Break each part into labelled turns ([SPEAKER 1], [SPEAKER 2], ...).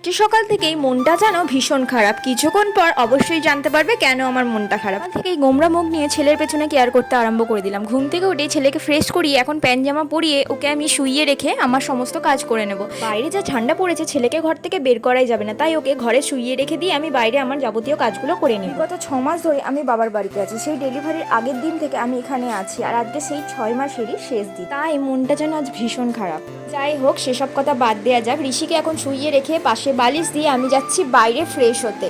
[SPEAKER 1] আজকে সকাল থেকেই মনটা যেন ভীষণ খারাপ। কিছুক্ষণ পর অবশ্যই জানতে পারবে কেন আমার মনটা খারাপ। থেকেই গোমরা মুখ নিয়ে ছেলের পেছনে কেয়ার করতে আরম্ভ করে দিলাম। ঘুম থেকে উঠে ছেলেকে ফ্রেশ করিয়ে এখন প্যান্ট জামা পরিয়ে ওকে আমি শুইয়ে রেখে আমার সমস্ত কাজ করে নেব। বাইরে যা ঠান্ডা পড়েছে ছেলেকে ঘর থেকে বের করাই যাবে না, তাই ওকে ঘরে শুইয়ে রেখে দিয়ে আমি বাইরে আমার যাবতীয় কাজগুলো করে নিই। গত 6 মাস ধরে আমি বাবার বাড়িতে আছি। সেই ডেলিভারির আগের দিন থেকে আমি এখানে আছি, আর আজকে সেই 6 মাসেরই শেষ দিন, তাই মনটা যেন আজ ভীষণ খারাপ। যাই হোক, সেসব কথা বাদ দেওয়া যাক। ঋষিকে এখন শুইয়ে রেখে পাশে বালিশ দিয়ে আমি যাচ্ছি বাইরে ফ্রেশ হতে।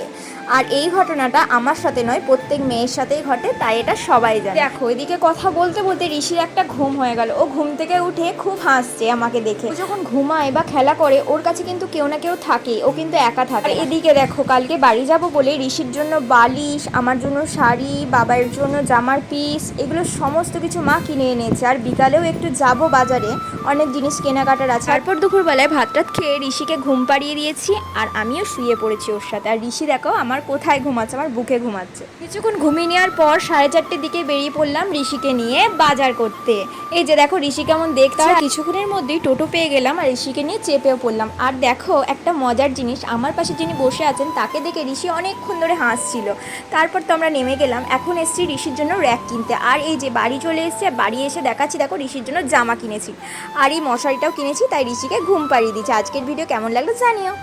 [SPEAKER 1] আর এই ঘটনাটা আমার সাথে নয়, প্রত্যেক মেয়ের সাথেই ঘটে, তাই এটা সবাই জানে। দেখো, এদিকে কথা বলতে বলতে ঋষির একটা ঘুম হয়ে গেল। ও ঘুম থেকে উঠে খুব হাসছে আমাকে দেখে। ও যখন ঘুমায় বা খেলা করে ওর কাছে কিন্তু কেউ না কেউ থাকে, ও কিন্তু একা থাকে। এদিকে দেখো, কালকে বাড়ি যাব বলে ঋষির জন্য বালিশ, আমার জন্য শাড়ি, বাবার জন্য জামার পিস, এগুলো সমস্ত কিছু মা কিনে এনেছে। আর বিকালেও একটু যাব বাজারে, অনেক জিনিস কেনাকাটার আছে। তারপর দুপুরবেলায় ভাত টাত খেয়ে ঋষিকে ঘুম পাড়িয়ে দিয়েছি, আর আমিও শুয়ে পড়েছি ওর সাথে। আর ঋষি দেখো আমার কোথায় ঘুমাচ্ছে, আমার বুকে ঘুমাচ্ছে। কিছুক্ষণ ঘুমিয়ে নেওয়ার পর 4:30টার দিকে বেরিয়ে পড়লাম ঋষিকে নিয়ে বাজার করতে। এই যে দেখো ঋষি কেমন দেখছে। আর কিছুক্ষণের মধ্যেই টোটো পেয়ে গেলাম আর ঋষিকে নিয়ে চেপেও পড়লাম। আর দেখো একটা মজার জিনিস, আমার পাশে যিনি বসে আছেন তাকে দেখে ঋষি অনেকক্ষণ ধরে হাসছিল। তারপর তো আমরা নেমে গেলাম। এখন এসছি ঋষির জন্য র্যাক কিনতে। আর এই যে বাড়ি চলে এসছে, বাড়ি এসে দেখাচ্ছি দেখো ঋষির জন্য জামা কিনেছি, আর এই মশারিটাও কিনেছি, তাই ঋষিকে ঘুম পাড়িয়ে দিচ্ছি। আজকের ভিডিও কেমন লাগলো জানিও।